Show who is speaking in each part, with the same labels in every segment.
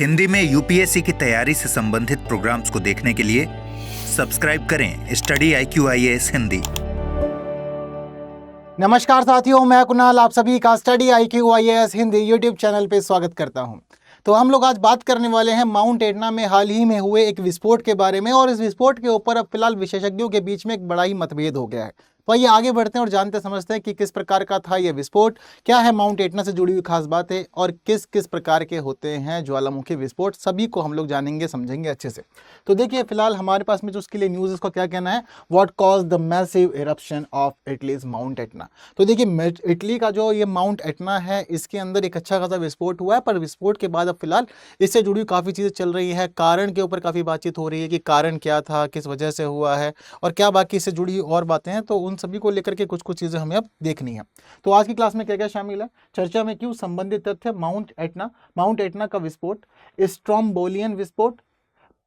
Speaker 1: हिंदी में यूपीएससी की तैयारी से संबंधित प्रोग्राम्स को देखने के लिए सब्सक्राइब करें स्टडी IQ-IAS हिंदी।
Speaker 2: नमस्कार साथियों, मैं कुणाल आप सभी का study IQ-IAS Hindi YouTube channel पे स्वागत करता हूं। तो हम लोग आज बात करने वाले हैं माउंट एटना में हाल ही में हुए एक विस्फोट के बारे में, और इस विस्फोट के ऊपर अब फिलहाल विशेषज्ञों के बीच में एक बड़ा ही मतभेद हो गया है। तो आइए आगे बढ़ते हैं और जानते समझते हैं कि किस प्रकार का था यह विस्फोट, क्या है माउंट एटना से जुड़ी हुई खास बातें और किस किस प्रकार के होते हैं ज्वालामुखी विस्फोट, सभी को हम लोग जानेंगे समझेंगे अच्छे से। तो देखिए फिलहाल हमारे पास में जो उसके लिए न्यूज़ इसका क्या कहना है, what cause the massive eruption of Italy's mount Etna. तो देखिए इटली का जो ये माउंट एटना है इसके अंदर एक अच्छा खासा विस्फोट हुआ है, पर विस्फोट के बाद अब फिलहाल इससे जुड़ी काफ़ी चीज़ें चल रही है, कारण के ऊपर काफ़ी बातचीत हो रही है कि कारण क्या था, किस वजह से हुआ है और क्या बाकी इससे जुड़ी और बातें हैं। तो उन सभी को लेकर के कुछ कुछ चीज़ें हमें अब देखनी है। तो आज की क्लास में क्या क्या शामिल है, चर्चा में क्यों संबंधित तथ्य, माउंट एटना का विस्फोट, स्ट्रोम्बोलियन विस्फोट,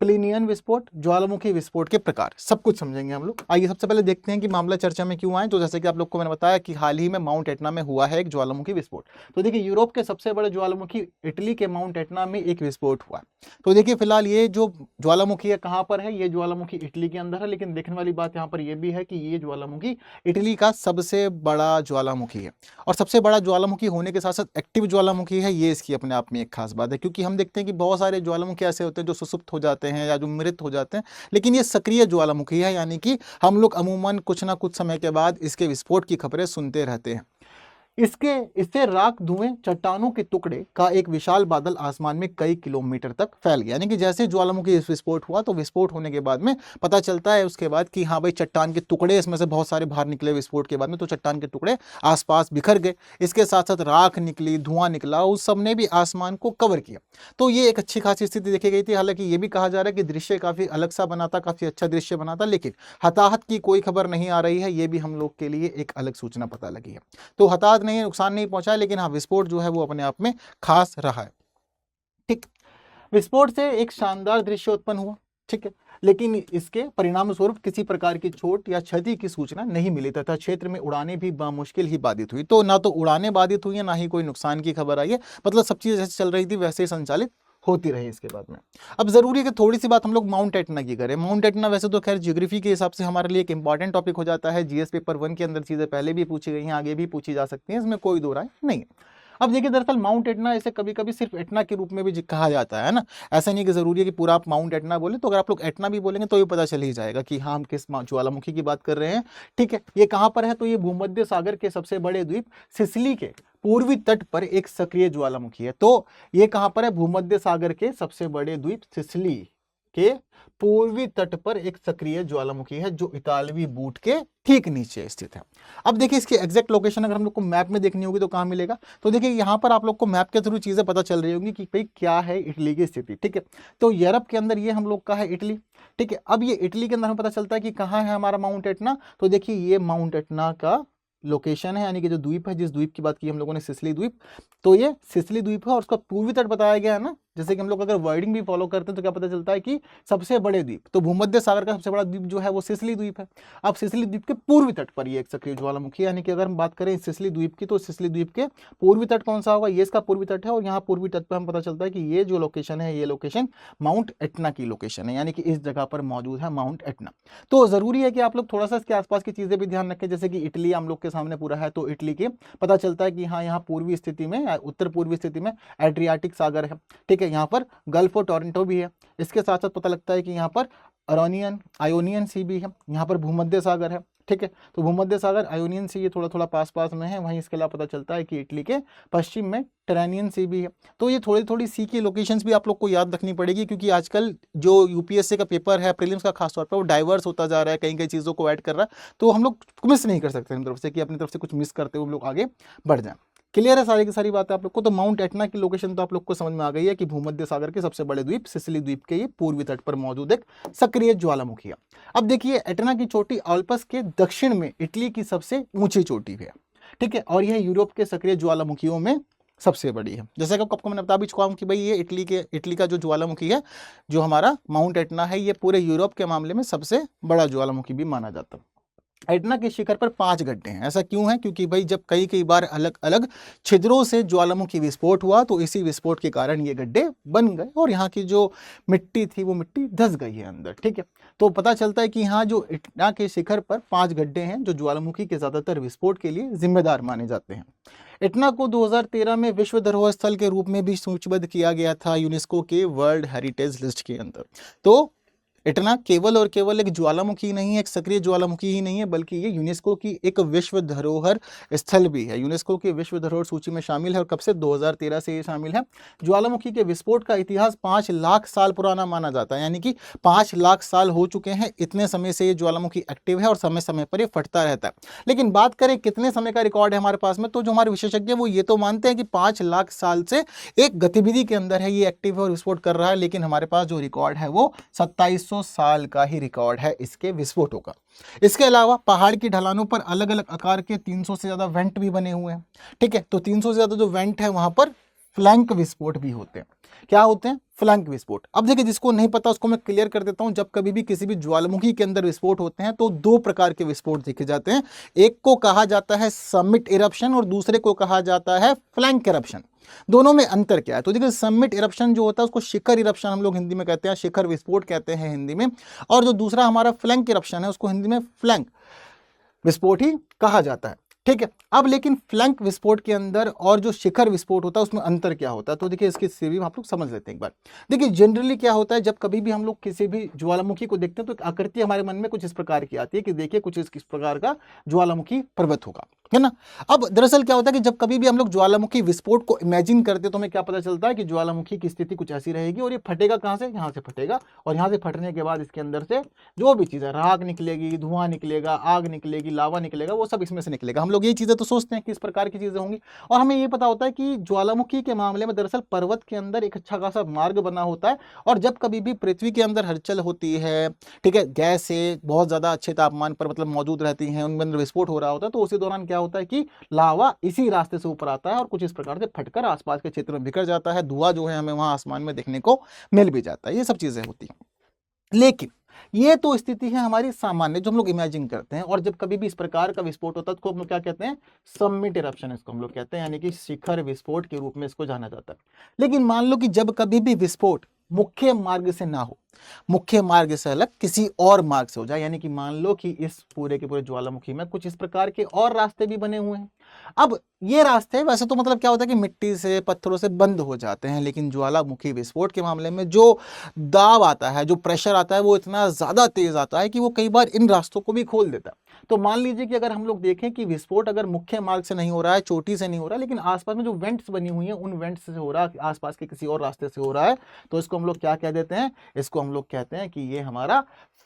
Speaker 2: प्लिनियन विस्फोट, ज्वालामुखी विस्फोट के प्रकार, सब कुछ समझेंगे हम लोग। आइए सबसे पहले देखते हैं कि मामला चर्चा में क्यों आए। तो जैसे कि आप लोग को मैंने बताया कि हाल ही में माउंट एटना में हुआ है एक ज्वालामुखी विस्फोट। तो देखिए यूरोप के सबसे बड़े ज्वालामुखी इटली के माउंट एटना में एक विस्फोट हुआ। तो देखिए फिलहाल ये जो ज्वालामुखी है कहाँ पर है, ये ज्वालामुखी इटली के अंदर है, लेकिन देखने वाली बात यहाँ पर यह भी है कि ये ज्वालामुखी इटली का सबसे बड़ा ज्वालामुखी है, और सबसे बड़ा ज्वालामुखी होने के साथ साथ एक्टिव ज्वालामुखी है। ये इसकी अपने आप में एक खास बात है, क्योंकि हम देखते हैं कि बहुत सारे ज्वालामुखी ऐसे होते हैं जो सुसुप्त हो जाते हैं या जो मृत हो जाते हैं, लेकिन ये सक्रिय ज्वालामुखी है, यानी कि हम लोग अमूमन कुछ ना कुछ समय के बाद इसके विस्फोट की खबरें सुनते रहते हैं। इससे राख धुएं चट्टानों के टुकड़े का एक विशाल बादल आसमान में कई किलोमीटर तक फैल गया। यानी कि जैसे ज्वालामुखी विस्फोट हुआ तो विस्फोट होने के बाद में पता चलता है उसके बाद कि हाँ भाई चट्टान के टुकड़े इसमें से बहुत सारे बाहर निकले विस्फोट के बाद में, तो चट्टान के टुकड़े आसपास बिखर गए। इसके साथ साथ राख निकली, धुआं निकला, उस सब ने भी आसमान को कवर किया। तो ये एक अच्छी खासी स्थिति देखी गई थी। हालांकि ये भी कहा जा रहा है कि दृश्य काफी अलग सा बना था, काफी अच्छा दृश्य बना था, लेकिन हताहत की कोई खबर नहीं आ रही है। ये भी हम लोग के लिए एक अलग सूचना पता लगी है। तो हताहत नहीं, नुकसान नहीं पहुंचा, लेकिन हाँ विस्फोट जो है वो अपने आप में खास रहा है। ठीक, विस्फोट से एक शानदार दृश्य उत्पन्न हुआ, ठीक है, लेकिन इसके परिणाम स्वरूप किसी प्रकार की चोट या क्षति की सूचना नहीं मिली तथा क्षेत्र में उड़ानें भी मुश्किल ही बाधित हुई। तो ना तो उड़ानें बाधित हुई है, ना ही कोई नुकसान की खबर आई है, मतलब सब चीज़ जैसे चल रही थी वैसे ही संचालित होती रही इसके बाद में। अब जरूरी है कि थोड़ी सी बात हम लोग माउंट एटना की करें। माउंट एटना वैसे तो खैर ज्योग्राफी के हिसाब से हमारे लिए एक इंपॉर्टेंट टॉपिक हो जाता है। जीएस पेपर 1 के अंदर चीज़ें पहले भी पूछी गई हैं, आगे भी पूछी जा सकती हैं, इसमें कोई दो राय नहीं है। अब देखिए दरअसल माउंट एटना इसे कभी कभी सिर्फ एटना के रूप में भी कहा जाता है ना, ऐसा नहीं कि जरूरी है कि पूरा आप माउंट एटना बोले। तो अगर आप लोग एटना भी बोलेंगे तो ये पता चल ही जाएगा कि हाँ हम किस ज्वालामुखी की बात कर रहे हैं। ठीक है, ये कहाँ पर है, तो ये भूमध्य सागर के सबसे बड़े द्वीप सिसिली के पूर्वी तट पर एक सक्रिय ज्वालामुखी है। तो ये कहां पर है, भूमध्य सागर के सबसे बड़े द्वीप सिसिली के पूर्वी तट पर एक सक्रिय ज्वालामुखी है, जो इतालवी बूट के ठीक नीचे स्थित है। अब देखिए इसकी एग्जैक्ट लोकेशन अगर हम लोग को मैप में देखनी होगी तो कहां मिलेगा, तो देखिए यहां पर आप लोग को मैप के थ्रू चीजें पता चल रही होंगी कि भाई क्या है इटली की स्थिति। ठीक है, तो यूरोप के अंदर ये हम लोग का है इटली। ठीक है, अब ये इटली के अंदर हमें पता चलता है कि कहाँ है हमारा माउंट एटना। तो देखिए ये माउंट एटना का लोकेशन है, यानी कि जो द्वीप है, जिस द्वीप की बात की हम लोगों ने सिसिली द्वीप, तो ये सिसिली द्वीप है और उसका पूर्वी तट बताया गया है ना। जैसे कि हम लोग अगर वर्डिंग भी फॉलो करते हैं तो क्या पता चलता है कि सबसे बड़े द्वीप, तो भूमध्य सागर का सबसे बड़ा द्वीप जो है वो सिसिली द्वीप है। अब सिसिली द्वीप के पूर्वी तट पर ये एक सक्रिय ज्वालामुखी, यानी कि अगर हम बात करें सिसिली द्वीप की, तो सिसिली द्वीप के पूर्वी तट कौन सा होगा, ये इसका पूर्वी तट है, और यहाँ पूर्वी तट पर हम पता चलता है कि ये जो लोकेशन है, ये लोकेशन माउंट एटना की लोकेशन है, यानी कि इस जगह पर मौजूद है माउंट एटना। तो जरूरी है कि आप लोग थोड़ा सा इसके आसपास की चीजें भी ध्यान रखें। जैसे कि इटली हम लोग के सामने पूरा है, तो इटली के पता चलता है कि हाँ यहाँ पूर्वी स्थिति में, उत्तर पूर्वी स्थिति में एड्रियाटिक सागर है। ठीक है, यहाँ पर गल्फ ऑफ टोरंटो भी है। इसके साथ साथ पता लगता है कि यहाँ पर आयोनियन सी भी है, यहाँ पर भूमध्य सागर है। ठीक है, तो भूमध्य सागर, आयोनियन सी ये थोड़ा थोड़ा पास पास में है। वहीं इसके अलावा पता चलता है कि इटली के पश्चिम में टेरानियन सी भी है। तो ये थोड़ी थोड़ी सी की लोकेशंस भी आप लोग को याद रखनी पड़ेगी, क्योंकि आजकल जो यूपीएससी का पेपर है प्रीलिम्स का खासतौर पर, वो डाइवर्स होता जा रहा है, कई कई चीज़ों को ऐड कर रहा है। तो हम लोग मिस नहीं कर सकते अपनी तरफ से कि अपनी तरफ से कुछ मिस करते हुए हम लोग आगे बढ़ जाएं। क्लियर है सारी की सारी बातें आप लोग को। तो माउंट एटना की लोकेशन तो आप लोग को समझ में आ गई है कि भूमध्य सागर के सबसे बड़े द्वीप सिसिली द्वीप के ये पूर्वी तट पर मौजूद एक सक्रिय ज्वालामुखी है। अब देखिए एटना की चोटी ऑल्पस के दक्षिण में इटली की सबसे ऊंची चोटी है। ठीक है, और यह यूरोप के सक्रिय ज्वालामुखियों में सबसे बड़ी है। जैसे कि आपको मैंने बता भी चुका हूं कि भाई ये इटली का जो ज्वालामुखी है, जो हमारा माउंट एटना है, ये पूरे यूरोप के मामले में सबसे बड़ा ज्वालामुखी भी माना जाता है। एटना के शिखर पर 5 गड्ढे हैं। ऐसा क्यों है? क्योंकि भाई जब कई बार अलग अलग छिद्रों से ज्वालामुखी विस्फोट हुआ तो इसी विस्फोट के कारण ये गड्ढे बन गए और यहाँ की जो मिट्टी थी वो मिट्टी धंस गई है अंदर। ठीक है, तो पता चलता है कि यहाँ जो एटना के शिखर पर 5 गड्ढे हैं जो ज्वालामुखी के ज्यादातर विस्फोट के लिए जिम्मेदार माने जाते हैं। एटना को 2013 में विश्व धरोहर स्थल के रूप में भी सूचीबद्ध किया गया था यूनेस्को के वर्ल्ड हेरिटेज लिस्ट के अंदर। तो एटना केवल और केवल एक ज्वालामुखी नहीं है, एक सक्रिय ज्वालामुखी ही नहीं है, बल्कि ये यूनेस्को की एक विश्व धरोहर स्थल भी है। यूनेस्को की विश्व धरोहर सूची में शामिल है और कब से? 2013 से ये शामिल है। ज्वालामुखी के विस्फोट का इतिहास 5 लाख साल पुराना माना जाता है, यानी कि 5 लाख साल हो चुके हैं। इतने समय से ये ज्वालामुखी एक्टिव है और समय समय पर ये फटता रहता है। लेकिन बात करें कितने समय का रिकॉर्ड है हमारे पास में, तो जो हमारे विशेषज्ञ वो ये तो मानते हैं कि 5 लाख साल से एक गतिविधि के अंदर है, ये एक्टिव है और विस्फोट कर रहा है। लेकिन हमारे पास जो रिकॉर्ड है वो 2700 साल का ही रिकॉर्ड है इसके विस्फोटों का। इसके अलावा पहाड़ की ढलानों पर अलग अलग आकार के 300 से ज्यादा वेंट भी बने हुए हैं। ठीक है, तो 300 से ज्यादा जो वेंट है वहां पर फ्लैंक विस्फोट भी होते हैं। क्या होते हैं? फ्लैंक विस्फोट। अब देखिए, जिसको नहीं पता उसको मैं क्लियर कर देता हूं। जब कभी भी किसी भी ज्वालामुखी के अंदर विस्फोट होते हैं तो 2 प्रकार के विस्फोट देखे जाते हैं। एक को कहा जाता है समिट इरप्शन और दूसरे को कहा जाता है फ्लैंक इरप्शन। दोनों में अंतर क्या है? तो देखिए, समिट इरप्शन जो होता है उसको शिखर इरप्शन हम लोग हिंदी में कहते हैं, शिखर विस्फोट कहते हैं हिंदी में। और जो दूसरा हमारा फ्लैंक इरप्शन है उसको हिंदी में फ्लैंक विस्फोट ही कहा जाता है। ठीक है, अब लेकिन फ्लैंक विस्फोट के अंदर और जो शिखर विस्फोट होता है उसमें अंतर क्या होता है? तो देखिए, इसकी स्थिति आप लोग समझ लेते हैं एक बार। देखिए, जनरली क्या होता है, जब कभी भी हम लोग किसी भी ज्वालामुखी को देखते हैं तो एक आकृति हमारे मन में कुछ इस प्रकार की आती है कि देखिए कुछ इस प्रकार का ज्वालामुखी पर्वत होगा, है ना। अब दरअसल क्या होता है कि जब कभी भी हम लोग ज्वालामुखी विस्फोट को इमेजिन करते हैं तो हमें क्या पता चलता है कि ज्वालामुखी की स्थिति कुछ ऐसी रहेगी और ये फटेगा कहां से? यहाँ से फटेगा और यहाँ से फटने के बाद इसके अंदर से जो भी चीज है, राख निकलेगी, धुआं निकलेगा, आग निकलेगी, लावा निकलेगा, वो सब इसमें से निकलेगा। हम लोग ये चीजें तो सोचते हैं कि इस प्रकार की चीजें होंगी और हमें ये पता होता है कि ज्वालामुखी के मामले में दरअसल पर्वत के अंदर एक अच्छा खासा मार्ग बना होता है और जब कभी भी पृथ्वी के अंदर हलचल होती है, ठीक है, गैस से बहुत ज्यादा अच्छे तापमान पर मतलब मौजूद रहती हैं, उनके अंदर विस्फोट हो रहा होता है, तो उसी दौरान क्या होता है कि लावा इसी रास्ते से ऊपर आता है और कुछ इस प्रकार से फटकर आसपास के क्षेत्र में बिखर जाता है। धुआं जो है हमें वहां आसमान में देखने को मिल भी जाता है। ये सब चीजें होती हैं। लेकिन ये तो स्थिति है हमारी सामान्य जो हम लोग इमेजिन करते हैं और जब कभी भी इस प्रकार का विस्फोट होता है तो हम लोग क्या कहते हैं? समिट इरप्शन इसको हम लोग कहते हैं, यानी कि शिखर विस्फोट के रूप में इसको जाना जाता है। लेकिन मान लो कि जब कभी भी विस्फोट मुख्य मार्ग से ना हो, मुख्य मार्ग से अलग किसी और मार्ग से हो जाए, यानी कि मान लो कि इस पूरे के पूरे ज्वालामुखी में कुछ इस प्रकार के और रास्ते भी बने हुए हैं। अब ये रास्ते वैसे तो मतलब क्या होता है कि मिट्टी से पत्थरों से बंद हो जाते हैं, लेकिन ज्वालामुखी विस्फोट के मामले में जो दाब आता है, जो प्रेशर आता है वो इतना ज्यादा तेज आता है कि वो कई बार इन रास्तों को भी खोल देता है। तो मान लीजिए कि अगर हम लोग देखें कि विस्फोट अगर मुख्य मार्ग से नहीं हो रहा है, चोटी से नहीं हो रहा है, लेकिन आसपास में जो वेंट्स बनी हुई हैं उन वेंट्स से हो रहा है, आसपास के किसी और रास्ते से हो रहा है, तो इसको हम लोग क्या कह देते हैं? इसको हम लोग कहते हैं कि ये हमारा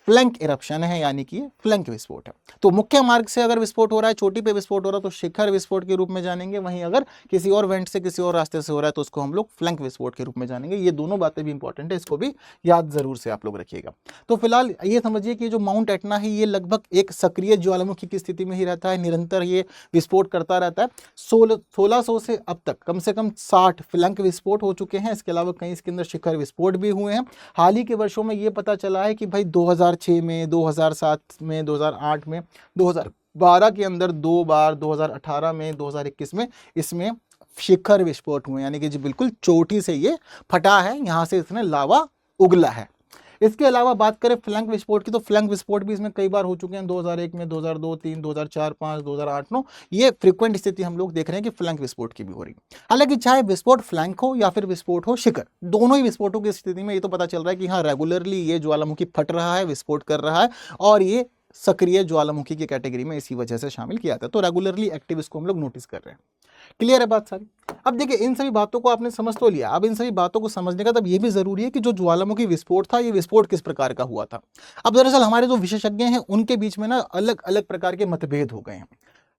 Speaker 2: फ्लैंक इरप्शन है, यानी कि फ्लैंक विस्फोट है। तो मुख्य मार्ग से अगर विस्फोट हो रहा है, चोटी पे विस्फोट हो रहा है, तो शिखर विस्फोट के रूप में जानेंगे। वहीं अगर किसी और वेंट से किसी और रास्ते से हो रहा है तो उसको हम लोग फ्लैंक विस्फोट के रूप में जानेंगे। ये दोनों बातें भी इंपॉर्टेंट है, इसको भी याद जरूर से आप लोग रखिएगा। तो फिलहाल ये समझिए कि जो माउंट एटना है ये लगभग एक सक्रिय ज्वालामुखी की स्थिति में ही रहता है, निरंतर ये विस्फोट करता रहता है। 1600 से अब तक कम से कम 60 फ्लैंक विस्फोट हो चुके हैं। इसके अलावा कई इसके अंदर शिखर विस्फोट भी हुए हैं। हाल ही के वर्षों में ये पता चला है कि भाई 2006 में, 2007 में, 2008 में, 2012 के अंदर 2 बार, 2018 में, 2021 में इसमें शिखर विस्फोट हुए, यानी कि जी बिल्कुल चोटी से ये फटा है, यहां से इसने लावा उगला है। इसके अलावा बात करें फ्लैंक विस्फोट की, तो फ्लैंक विस्फोट भी इसमें कई बार हो चुके हैं। 2001 में, 2002, 3, 2004, 5, 2008, 9 ये फ्रीक्वेंट स्थिति हम लोग देख रहे हैं कि फ्लैंक विस्फोट की भी हो रही है। हालांकि चाहे विस्फोट फ्लैंक हो या फिर विस्फोट हो शिखर, दोनों ही विस्फोटों की स्थिति में ये तो पता चल रहा है कि हाँ रेगुलरली ये ज्वालामुखी फट रहा है, विस्फोट कर रहा है और ये सक्रिय ज्वालामुखी की कैटेगरी में इसी वजह से शामिल किया था। तो रेगुलरली एक्टिव इसको हम लोग नोटिस कर रहे हैं। क्लियर है बात सारी? अब देखिए, इन सभी बातों को आपने समझ तो लिया। अब इन सभी बातों को समझने का तब ये भी जरूरी है कि जो ज्वालामुखी विस्फोट था ये विस्फोट किस प्रकार का हुआ था। अब दरअसल हमारे जो विशेषज्ञ हैं उनके बीच में ना अलग अलग प्रकार के मतभेद हो गए हैं।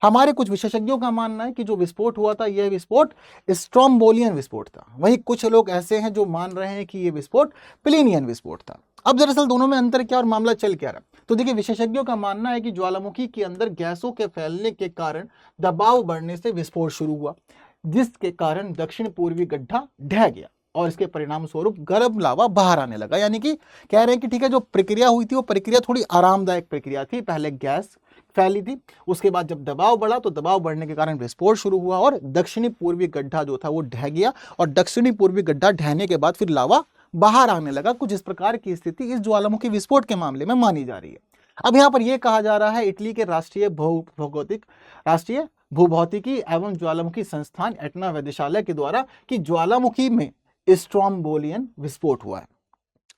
Speaker 2: हमारे कुछ विशेषज्ञों का मानना है कि जो विस्फोट हुआ था यह विस्फोट स्ट्रोम्बोलियन विस्फोट था। वहीं कुछ लोग ऐसे हैं जो मान रहे हैं कि यह विस्फोट प्लिनियन विस्फोट था। अब दरअसल दोनों में अंतर क्या और मामला चल क्या रहा? तो देखिए, विशेषज्ञों का मानना है कि ज्वालामुखी के अंदर गैसों के फैलने के कारण दबाव बढ़ने से विस्फोट शुरू हुआ, जिसके कारण दक्षिण पूर्वी गड्ढा ढह गया। और इसके परिणाम स्वरूप गर्म लावा बाहर आने लगा। यानी कि कह रहे हैं कि ठीक है, जो प्रक्रिया हुई थी वो प्रक्रिया थोड़ी आरामदायक प्रक्रिया थी। पहले गैस फैली थी, उसके बाद जब दबाव बढ़ा तो दबाव बढ़ने के कारण विस्फोट शुरू हुआ और दक्षिणी पूर्वी गड्ढा जो था वो ढह गया, और दक्षिणी पूर्वी गड्ढा ढहने के बाद फिर लावा बाहर आने लगा। कुछ इस प्रकार की स्थिति इस ज्वालामुखी विस्फोट के मामले में मानी जा रही है। अब यहाँ पर यह कहा जा रहा है इटली के राष्ट्रीय भूभौतिकी एवं ज्वालामुखी संस्थान एटना वेधशाला के द्वारा कि ज्वालामुखी में स्ट्रोम्बोलियन विस्फोट हुआ है।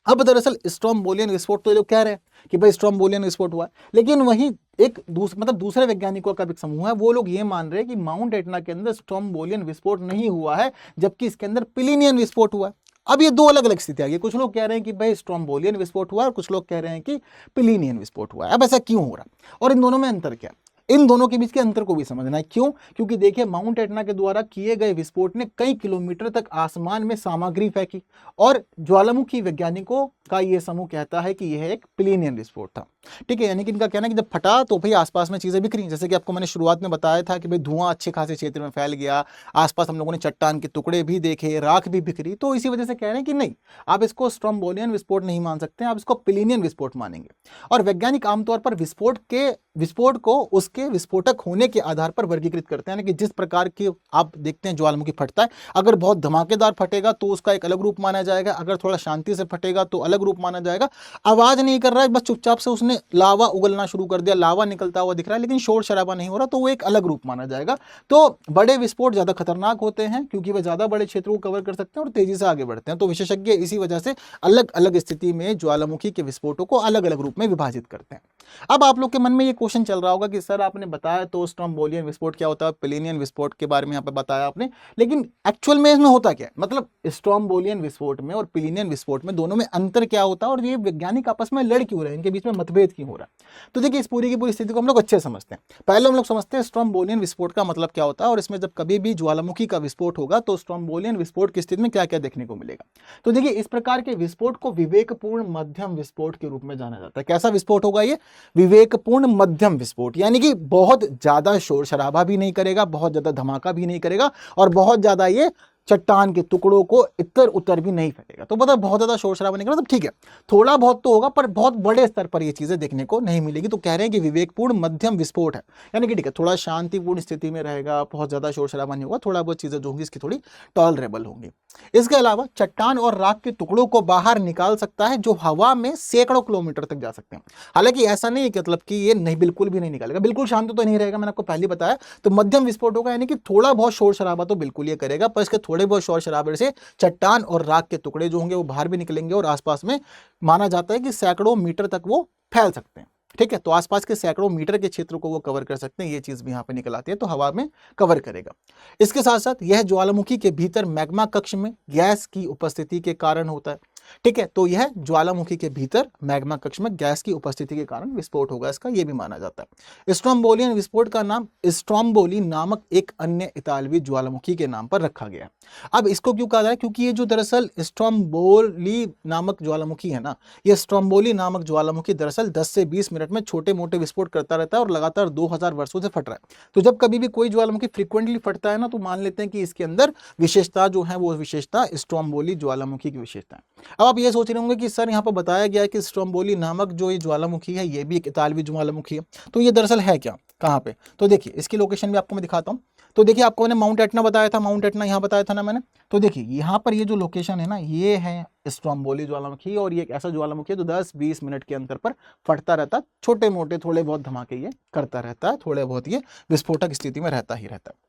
Speaker 2: अब दरअसल स्ट्रोम्बोलियन विस्फोट तो ये लोग कह रहे हैं कि भाई स्ट्रोम्बोलियन विस्फोट हुआ है, लेकिन वहीं एक दूसरे वैज्ञानिकों का भी समूह है, वो लोग ये मान रहे हैं कि माउंट एटना के अंदर स्ट्रोम्बोलियन विस्फोट नहीं हुआ है, जबकि इसके अंदर पिलीनियन विस्फोट हुआ है। अब ये दो अलग अलग स्थितियां आ गई। कुछ लोग कह रहे हैं कि भाई स्ट्रोम्बोलियन विस्फोट हुआ है और कुछ लोग कह रहे हैं कि पिलीनियन विस्फोट हुआ है। अब ऐसा क्यों हो रहा है और इन दोनों में अंतर क्या है? इन दोनों के बीच के अंतर को भी समझना है। क्यों? क्योंकि देखिए, माउंट एटना के द्वारा किए गए विस्फोट ने कई किलोमीटर तक आसमान में सामग्री फेंकी, और ज्वालामुखी वैज्ञानिकों का यह समूह कहता है कि यह एक पिलीनियन विस्फोट था। ठीक है, यानी कि इनका कहना है कि जब फटा तो भाई आसपास में चीजें बिखरी, जैसे कि आपको मैंने शुरुआत में बताया था कि भाई धुआं अच्छे खासे क्षेत्र में फैल गया, आसपास हम लोगों ने चट्टान के टुकड़े भी देखे, राख भी बिखरी। तो इसी वजह से कह रहे हैं कि नहीं, आप इसको स्ट्रोम्बोलियन विस्फोट नहीं मान सकते, आप इसको पिलीनियन विस्फोट मानेंगे। और वैज्ञानिक आमतौर पर विस्फोट को उसके विस्फोटक होने के आधार पर वर्गीकृत करते हैं। कि जिस प्रकार की आप देखते हैं ज्वालामुखी फटता है, अगर बहुत धमाकेदार फटेगा तो उसका एक अलग रूप माना जाएगा, अगर थोड़ा शांति से फटेगा तो अलग रूप माना जाएगा। आवाज नहीं कर रहा है, बस चुपचाप से उसने लावा उगलना शुरू कर दिया, लावा निकलता हुआ दिख रहा है, लेकिन शोर शराबा नहीं हो रहा, तो वो एक अलग रूप माना जाएगा। तो बड़े विस्फोट ज्यादा खतरनाक होते हैं क्योंकि वे ज्यादा बड़े क्षेत्रों को कवर कर सकते हैं और तेजी से आगे बढ़ते हैं। तो विशेषज्ञ इसी वजह से अलग अलग स्थिति में ज्वालामुखी के विस्फोटों को अलग अलग रूप में विभाजित करते हैं। अब आप लोग के मन में ये क्वेश्चन चल रहा होगा कि सर आपने बताया तो स्ट्रोम्बोलियन विस्फोट क्या होता है, पिलीनियन विस्फोट के बारे में यहाँ पे बताया आपने, लेकिन एक्चुअल में इसमें होता क्या है? मतलब स्ट्रोम्बोलियन विस्फोट में और पिलीनियन विस्फोट में दोनों में अंतर क्या होता है, और ये वैज्ञानिक आपस में लड़ क्यों रहे हैं, इनके बीच में मतभेद क्यों हो रहा है? तो देखिए, इस पूरी की पूरी स्थिति को हम लोग अच्छे समझते हैं। पहले हम लोग समझते हैं स्ट्रोम्बोलियन विस्फोट का मतलब क्या होता है, और इसमें जब कभी भी ज्वालामुखी का विस्फोट होगा तो स्ट्रोम्बोलियन विस्फोट की स्थिति में क्या क्या देखने को मिलेगा। तो देखिए, इस प्रकार के विस्फोट को विवेकपूर्ण मध्यम विस्फोट के रूप में जाना जाता है। कैसा विस्फोट होगा ये? विवेकपूर्ण मध्यम विस्फोट, यानी कि बहुत ज्यादा शोर शराबा भी नहीं करेगा, बहुत ज्यादा धमाका भी नहीं करेगा, और बहुत ज्यादा ये चट्टान के टुकड़ों को इतर उतर भी नहीं फैलेगा। तो पता बहुत ज्यादा शोर शराबा नहीं करेगा, तो ठीक है, थोड़ा बहुत तो होगा पर बहुत बड़े स्तर पर ये चीजें देखने को नहीं मिलेगी। तो कह रहे हैं कि विवेकपूर्ण मध्यम विस्फोट है, यानी कि ठीक है, थोड़ा शांतिपूर्ण स्थिति में रहेगा, बहुत ज्यादा शोर शराबा नहीं होगा, थोड़ा बहुत चीजें जो होंगी इसकी थोड़ी टॉलरेबल होंगी। इसके अलावा चट्टान और राख के टुकड़ों को बाहर निकाल सकता है, जो हवा में सैकड़ों किलोमीटर तक जा सकते हैं। हालांकि ऐसा नहीं है मतलब कि ये नहीं, बिल्कुल भी नहीं निकालेगा, बिल्कुल शांत तो नहीं रहेगा, मैंने आपको पहले बताया। तो मध्यम विस्फोट होगा, यानी कि थोड़ा बहुत शोर शराबा तो बिल्कुल ये करेगा, पर इसके थोड़े बहुत शोर शराबे से चट्टान और राख के टुकड़े जो होंगे वो बाहर भी निकलेंगे, और आसपास में माना जाता है कि सैकड़ों मीटर तक वो फैल सकते हैं। ठीक है, तो आसपास के सैकड़ों मीटर के क्षेत्र को वो कवर कर सकते हैं। ये चीज भी यहाँ पे निकल आती है, तो हवा में कवर करेगा। इसके साथ साथ यह ज्वालामुखी के भीतर मैग्मा कक्ष में गैस की उपस्थिति के कारण होता है। ठीक है, तो यह ज्वालामुखी के भीतर मैग्मा कक्ष में गैस की उपस्थिति के कारण विस्फोट होगा, इसका यह भी माना जाता है। स्ट्रोम्बोलियन विस्फोट का नाम स्ट्रोम्बोली नामक एक अन्य इतालवी ज्वालामुखी के नाम पर रखा गया। अब इसको क्यों कहा जाए? क्योंकि ये जो दरअसल स्ट्रोम्बोली नामक ज्वालामुखी है ना, ये स्ट्रोम्बोली नामक ज्वालामुखी दरअसल 10 से 20 मिनट में छोटे मोटे विस्फोट करता रहता है और लगातार 2000 वर्षों से फट रहा है। तो जब कभी भी कोई ज्वालामुखी फ्रीक्वेंटली फटता है ना, तो मान लेते हैं कि इसके अंदर विशेषता जो है वो विशेषता स्ट्रोम्बोली ज्वालामुखी की विशेषता है। अब आप ये सोच रहे होंगे कि सर यहाँ पर बताया गया है कि स्ट्रोम्बोली नामक जो ये ज्वालामुखी है ये भी एक इतालवी ज्वालामुखी है, तो ये दरअसल है क्या, कहाँ पे? तो देखिए, इसकी लोकेशन भी आपको मैं दिखाता हूँ। तो देखिए, आपको मैंने माउंट एटना बताया था, माउंट एटना यहाँ बताया था ना मैंने। तो देखिए, यहाँ पर ये जो लोकेशन है ना, ये है स्ट्रोम्बोली ज्वालामुखी, और ये एक ऐसा ज्वालामुखी है जो 10-20 मिनट के अंतर पर फटता रहता है, छोटे मोटे थोड़े बहुत धमाके ये करता रहता है, थोड़े बहुत ये विस्फोटक स्थिति में रहता ही रहता है।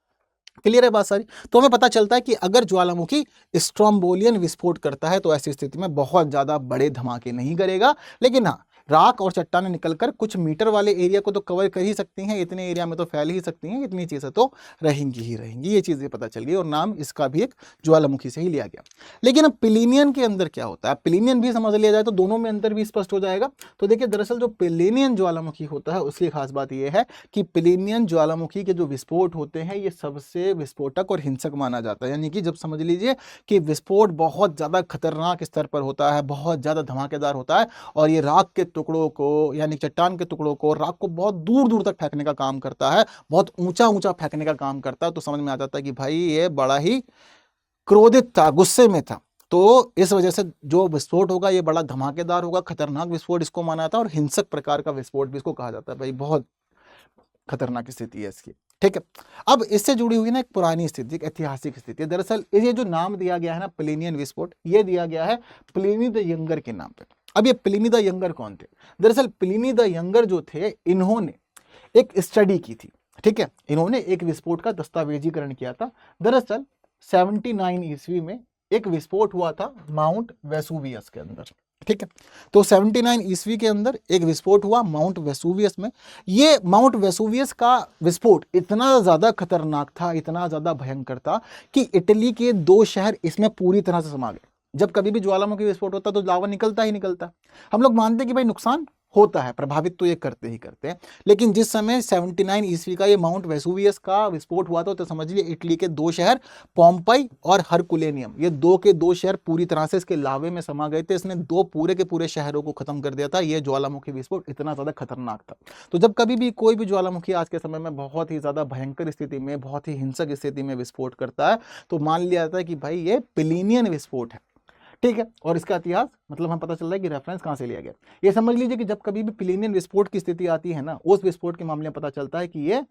Speaker 2: क्लियर है बात सारी? तो हमें पता चलता है कि अगर ज्वालामुखी स्ट्रोम्बोलियन विस्फोट करता है तो ऐसी स्थिति में बहुत ज्यादा बड़े धमाके नहीं करेगा, लेकिन हाँ, राख और चट्टानें निकलकर कुछ मीटर वाले एरिया को तो कवर कर ही सकती हैं, इतने एरिया में तो फैल ही सकती हैं, इतनी चीजें तो रहेंगी ही रहेंगी। ये चीजें पता चल गई, और नाम इसका भी एक ज्वालामुखी से ही लिया गया। लेकिन अब पिलीनियन के अंदर क्या होता है? पिलीनियन भी समझ लिया जाए तो दोनों में अंतर भी स्पष्ट हो जाएगा। तो देखिए, दरअसल जो पिलीनियन ज्वालामुखी होता है उसकी खास बात यह है कि पिलीनियन ज्वालामुखी के जो विस्फोट होते हैं ये सबसे विस्फोटक और हिंसक माना जाता है। यानी कि जब समझ लीजिए कि विस्फोट बहुत ज्यादा खतरनाक स्तर पर होता है, बहुत ज्यादा धमाकेदार होता है, और ये राख के टुकड़ों को, यानी चट्टान के टुकड़ों को, राख को बहुत दूर दूर तक फेंकने का काम करता है, बहुत ऊंचा ऊंचा फेंकने का काम करता है, तो समझ में आ जाता है कि भाई ये बड़ा ही क्रोधित था, गुस्से में था, तो इस वजह से जो विस्फोट होगा ये बड़ा धमाकेदार होगा, खतरनाक विस्फोट इसको माना जाता है और हिंसक प्रकार का विस्फोट भी इसको कहा जाता है। भाई बहुत खतरनाक स्थिति है इसकी, ठीक है। अब इससे जुड़ी हुई ना एक पुरानी स्थिति, एक ऐतिहासिक स्थिति है। दरअसल ये जो नाम दिया गया है ना प्लिनियन विस्फोट, ये दिया गया है प्लिनी द यंगर के नाम पे। अब ये प्लिनी द यंगर कौन थे? दरअसल प्लिनी द यंगर जो थे, इन्होंने एक स्टडी की थी, ठीक है। इन्होंने एक विस्फोट का दस्तावेजीकरण किया था। दरअसल 79 ईस्वी में एक विस्फोट हुआ था माउंट वेसुवियस के अंदर, ठीक है। तो 79 ईस्वी के अंदर एक विस्फोट हुआ माउंट वेसुवियस में। ये माउंट वेसुवियस का विस्फोट इतना ज्यादा खतरनाक था, इतना ज्यादा भयंकर था कि इटली के 2 शहर इसमें पूरी तरह से समा गए। जब कभी भी ज्वालामुखी विस्फोट होता तो लावा निकलता ही निकलता। हम लोग मानते हैं कि भाई नुकसान होता है, प्रभावित तो ये करते ही करते हैं, लेकिन जिस समय 79 ईस्वी का ये माउंट वेसुवियस का विस्फोट हुआ था तो समझ लीजिए इटली के 2 शहर पोम्पई और हरकुलेनियम, ये 2 के 2 शहर पूरी तरह से इसके लावे में समा गए थे। इसने 2 पूरे के पूरे शहरों को खत्म कर दिया था। ये ज्वालामुखी विस्फोट इतना ज्यादा खतरनाक था। तो जब कभी भी कोई भी ज्वालामुखी आज के समय में बहुत ही ज्यादा भयंकर स्थिति में, बहुत ही हिंसक स्थिति में विस्फोट करता है तो मान लिया जाता है कि भाई ये प्लिनियन विस्फोट है, ठीक है। और इसका इतिहास मतलब हम पता चल रहा है कि रेफरेंस कहां से लिया गया। ये समझ लीजिए कि जब कभी भी प्लिनियन विस्फोट की स्थिति आती है ना, उस विस्फोट के मामले में पता चलता है कि ये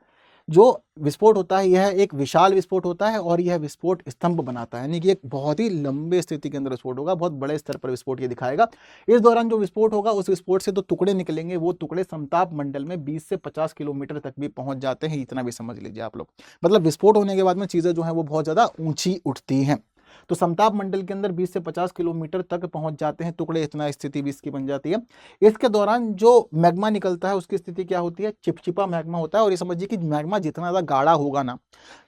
Speaker 2: जो विस्फोट होता है यह एक विशाल विस्फोट होता है और यह विस्फोट स्तंभ बनाता है, यानी कि एक बहुत ही लंबे स्थिति के अंदर विस्फोट होगा, बहुत बड़े स्तर पर विस्फोट ये दिखाएगा। इस दौरान जो विस्फोट होगा उस विस्फोट से 2 टुकड़े निकलेंगे, वो टुकड़े समताप मंडल में 20 से 50 किलोमीटर तक भी पहुंच जाते हैं। इतना भी समझ लीजिए आप लोग, मतलब विस्फोट होने के बाद में चीजें जो है वो बहुत ज्यादा ऊंची उठती हैं। तो समताप मंडल के अंदर 20 से 50 किलोमीटर तक पहुंच जाते हैं टुकड़े, इतना स्थिति भी इसकी बन जाती है। इसके दौरान जो मैग्मा निकलता है उसकी स्थिति क्या होती है? चिपचिपा मैग्मा होता है। और ये समझिए कि मैग्मा जितना ज्यादा गाढ़ा होगा ना,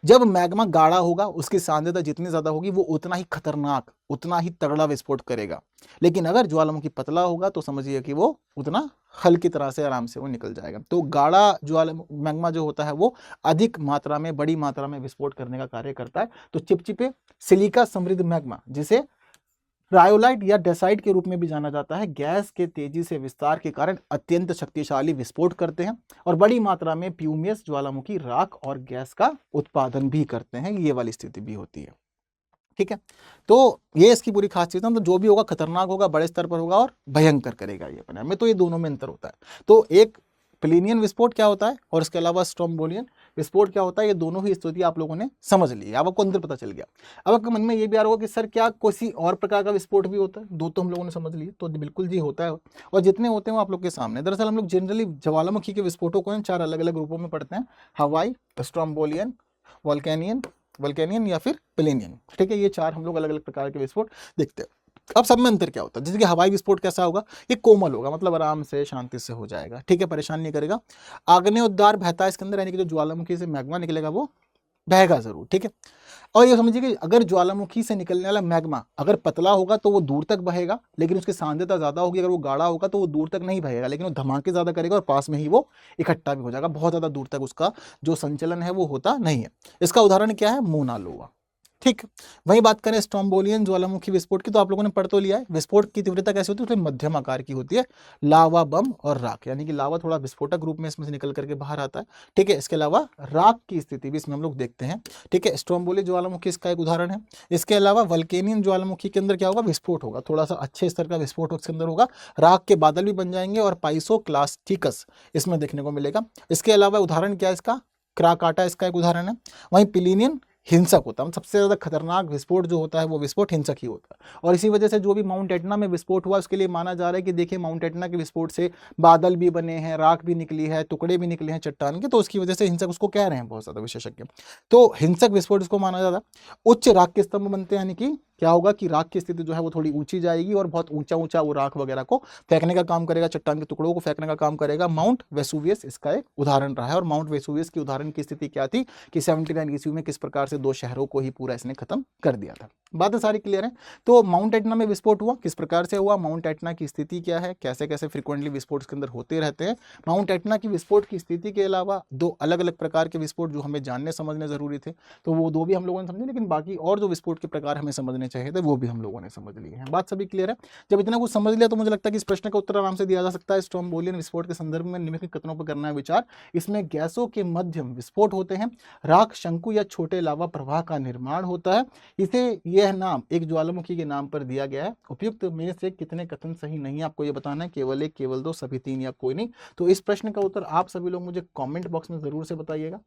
Speaker 2: जब मैग्मा गाढ़ा होगा उसकी सांद्रता जितनी ज्यादा होगी वो उतना ही खतरनाक, उतना ही तगड़ा विस्फोट करेगा। लेकिन अगर ज्वालामुखी पतला होगा तो समझिए कि वो उतना हल्की तरह से आराम से वो निकल जाएगा। तो गाढ़ा ज्वाला मैग्मा जो होता है वो अधिक मात्रा में, बड़ी मात्रा में विस्फोट करने का कार्य करता है। तो चिपचिपे सिलिका समृद्ध मैग्मा, जिसे रायोलाइट या डेसाइट के रूप में भी जाना जाता है, गैस के तेजी से विस्तार के कारण अत्यंत शक्तिशाली विस्फोट करते हैं और बड़ी मात्रा में प्यूमियस ज्वालामुखी राख और गैस का उत्पादन भी करते हैं। ये वाली स्थिति भी होती है, ठीक है। तो ये इसकी पूरी खास चीज है। मतलब जो भी होगा खतरनाक होगा, बड़े स्तर पर होगा और भयंकर करेगा ये अपने आप में। तो ये दोनों में अंतर होता है। तो एक प्लिनियन विस्फोट क्या होता है और इसके अलावा स्ट्रोम्बोलियन विस्फोट क्या होता है, ये दोनों ही स्थिति आप लोगों ने समझ ली, अब आपको अंदर पता चल गया। अब आपके मन में ये भी आ रहा होगा कि सर क्या किसी और प्रकार का विस्फोट भी होता है? 2 तो हम लोगों ने समझ लिए, तो बिल्कुल जी होता है और जितने होते हैं वो आप लोग के सामने। दरअसल हम लोग जनरली ज्वालामुखी के विस्फोटों को 4 अलग अलग रूपों में पढ़ते हैं, हवाई, स्ट्रोम्बोलियन, वल्केनियन या फिर प्लिनियन, ठीक है। ये 4 हम लोग अलग अलग प्रकार के विस्फोट देखते हैं। अब सब में अंतर क्या होता है? जैसे कि हवाई विस्फोट कैसा होगा, ये कोमल होगा, मतलब आराम से शांति से हो जाएगा, ठीक है, परेशान नहीं करेगा। आग्नेयोद्गार बहता है इसके अंदर, यानी कि जो ज्वालामुखी से मैग्मा निकलेगा वो बहेगा जरूर, ठीक है। और ये समझिए कि अगर ज्वालामुखी से निकलने वाला मैग्मा अगर पतला होगा तो वो दूर तक बहेगा, लेकिन उसकी सांद्रता ज्यादा होगी। अगर वो गाढ़ा होगा तो वो दूर तक नहीं बहेगा, लेकिन वो धमाके ज्यादा करेगा और पास में ही वो इकट्ठा भी हो जाएगा। बहुत ज्यादा दूर तक उसका जो संचलन है वो होता नहीं है। इसका उदाहरण क्या है? मोना लोआ, ठीक। वही बात करें स्ट्रोम्बोलियन ज्वालामुखी विस्फोट की, तो आप लोगों ने पढ़ तो लिया है। विस्फोट की तीव्रता कैसी होती है? उसमें मध्यम आकार की होती है, लावा, बम और राख, यानी कि लावा थोड़ा विस्फोटक रूप में इसमें से निकल करके बाहर आता है, ठीक है। इसके अलावा राख की स्थिति भी इसमें हम लोग देखते हैं, ठीक है। स्ट्रोम्बोलियन ज्वालामुखी इसका एक उदाहरण है। इसके अलावा वल्केनियन ज्वालामुखी के अंदर क्या होगा? विस्फोट होगा, थोड़ा सा अच्छे स्तर का विस्फोट उसके अंदर होगा, राख के बादल भी बन जाएंगे और पाइसोक्लास्टिकस इसमें देखने को मिलेगा। इसके अलावा उदाहरण क्या है इसका? क्राकाटा इसका एक उदाहरण है। वहीं प्लिनियन हिंसक होता है, सबसे ज्यादा खतरनाक विस्फोट जो होता है वो विस्फोट हिंसक ही होता है। और इसी वजह से जो भी माउंट एटना में विस्फोट हुआ उसके लिए माना जा रहा है कि देखिए माउंट एटना के विस्फोट से बादल भी बने हैं, राख भी निकली है, टुकड़े भी निकले हैं चट्टान के, तो उसकी वजह से हिंसक उसको कह रहे हैं बहुत ज्यादा विशेषज्ञ। तो हिंसक विस्फोट इसको माना जाता है। उच्च राख के स्तंभ बनते हैं, यानी कि क्या होगा कि राख की स्थिति जो है वो थोड़ी ऊंची जाएगी और बहुत ऊंचा ऊंचा वो राख वगैरह को फेंकने का काम करेगा, चट्टान के टुकड़ों को फेंकने का काम करेगा। माउंट वेसुवियस इसका एक उदाहरण रहा है। और माउंट वेसुवियस की उदाहरण की स्थिति क्या थी कि 79 ईस्वी में किस प्रकार से 2 शहरों को ही पूरा इसने खत्म कर दिया था। बातें सारी क्लियर है। तो माउंट एटना में विस्फोट हुआ, किस प्रकार से हुआ, माउंट एटना की स्थिति क्या है, कैसे कैसे फ्रिक्वेंटली विस्फोट इसके अंदर होते रहते हैं। माउंट एटना की विस्फोट की स्थिति के अलावा 2 अलग अलग प्रकार के विस्फोट जो हमें जानने समझने जरूरी थे, तो वो 2 भी हम लोगों ने समझे, लेकिन बाकी और जो विस्फोट के प्रकार हमें समझने करने चाहिए थे वो भी हम लोगों ने समझ लिए हैं। बात सभी क्लियर है? जब इतना कुछ समझ लिया तो मुझे लगता है कि इस प्रश्न का उत्तर आराम से दिया जा सकता है। स्ट्रोम्बोलियन विस्फोट के संदर्भ में निम्नलिखित कथनों पर करना है विचार। इसमें गैसों के मध्यम विस्फोट होते हैं, राख, शंकु या छोटे लावा प्रवाह का निर्माण होता है। इसे यह नाम एक ज्वालामुखी के नाम पर दिया गया है। उपयुक्त में से कितने कथन सही नहीं है आपको ये बताना है, केवल एक, केवल दो, सभी तीन या कोई नहीं। तो इस प्रश्न का उत्तर आप सभी लोग मुझे कमेंट बॉक्स में जरूर से बताइएगा।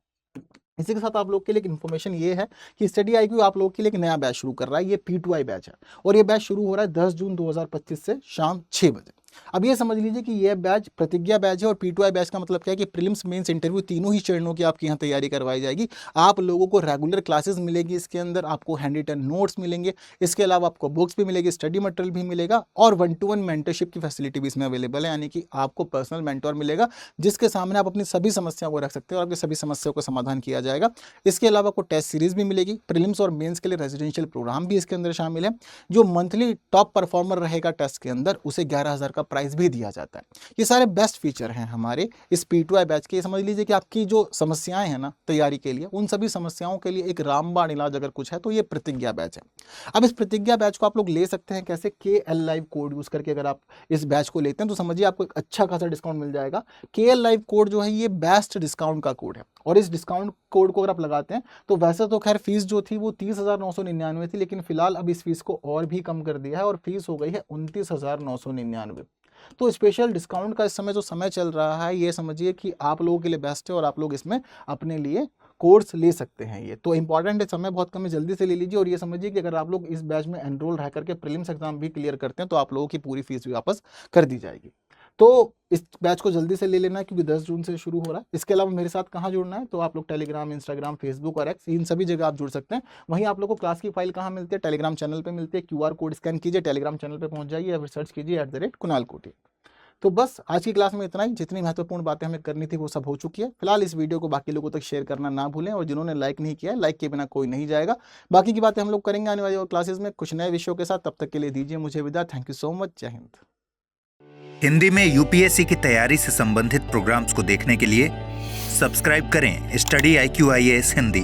Speaker 2: इसी के साथ आप लोग के लिए एक इन्फॉर्मेशन ये है कि स्टडी IQ आप लोग के लिए एक नया बैच शुरू कर रहा है। ये P2I बैच है और ये बैच शुरू हो रहा है 10 जून 2025 से शाम 6 बजे। अब ये समझ लीजिए कि ये बैच प्रतिज्ञा बैच है और P2I बैच का मतलब क्या है कि प्रीलिम्स, मेंस, इंटरव्यू तीनों ही चरणों की आपके यहाँ तैयारी करवाई जाएगी। आप लोगों को रेगुलर क्लासेस मिलेगी, इसके अंदर आपको हैंड रिटन नोट्स मिलेंगे, इसके अलावा आपको बुक्स भी मिलेगी, स्टडी मटेरियल भी मिलेगा और 1-to-1 मेंटरशिप की फैसिलिटी भी इसमें अवेलेबल है। यानी कि आपको पर्सनल मेंटोर मिलेगा जिसके सामने आप अपनी सभी समस्याओं को रख सकते हो और आपकी सभी समस्याओं का समाधान किया जाएगा। इसके अलावा आपको टेस्ट सीरीज भी मिलेगी, प्रीलिम्स और मेंस के लिए रेजिडेंशियल प्रोग्राम भी इसके अंदर शामिल है। जो मंथली टॉप परफॉर्मर रहेगा टेस्ट के अंदर उसे 11,000 का प्राइस भी दिया जाता है। ये सारे बेस्ट फीचर हैं हमारे इस P2I बैच के। समझ लीजिए कि आपकी जो समस्याएं हैं ना तैयारी के लिए, उन सभी समस्याओं के लिए एक रामबाण इलाज अगर कुछ है तो ये प्रतिज्ञा बैच है। अब इस प्रतिज्ञा बैच को आप लोग ले सकते हैं कैसे? KL लाइव कोड यूज करके अगर आप इस बैच को लेते हैं तो समझिए आपको एक अच्छा खासा डिस्काउंट मिल जाएगा। KL लाइव कोड जो है ये बेस्ट डिस्काउंट का कोड है और इस डिस्काउंट कोड को अगर आप लगाते हैं तो वैसे तो खैर फीस जो थी वो 30,999 थी, लेकिन फिलहाल अब इस फीस को और भी कम कर दिया है और फीस हो गई है 29,999। तो स्पेशल डिस्काउंट का इस समय जो समय चल रहा है ये समझिए कि आप लोगों के लिए बेस्ट है और आप लोग इसमें अपने लिए कोर्स ले सकते हैं। ये तो इंपॉर्टेंट है, समय बहुत कम है, जल्दी से ले लीजिए। और ये समझिए कि अगर आप लोग इस बैच में एनरोल रह करके प्रीलिम्स एग्जाम भी क्लियर करते हैं तो आप लोगों की पूरी फीस भी वापस कर दी जाएगी। तो इस बैच को जल्दी से ले लेना है क्योंकि 10 जून से शुरू हो रहा है। इसके अलावा मेरे साथ कहाँ जुड़ना है? तो आप लोग टेलीग्राम, इंस्टाग्राम, फेसबुक और एक्स, इन सभी जगह आप जुड़ सकते हैं। वहीं आप लोग को क्लास की फाइल कहाँ मिलती है? टेलीग्राम चैनल पे मिलती है। QR कोड स्कैन कीजिए, टेलीग्राम चैनल पे पहुंच जाइए या फिर सर्च कीजिए @कुणाल कोटी। तो बस आज की क्लास में इतना ही। जितनी महत्वपूर्ण बातें हमें करनी थी वो सब हो चुकी है। फिलहाल इस वीडियो को बाकी लोगों तक शेयर करना ना भूलें और जिन्होंने लाइक नहीं किया है, लाइक के बिना कोई नहीं जाएगा। बाकी की बातें हम लोग करेंगे आने वाली और क्लासेस में कुछ नए विषयों के साथ। तब तक के लिए दीजिए मुझे विदा। Thank you so much. जय हिंद।
Speaker 1: हिंदी में UPSC की तैयारी से संबंधित प्रोग्राम्स को देखने के लिए सब्सक्राइब करें स्टडी IQ IAS हिंदी।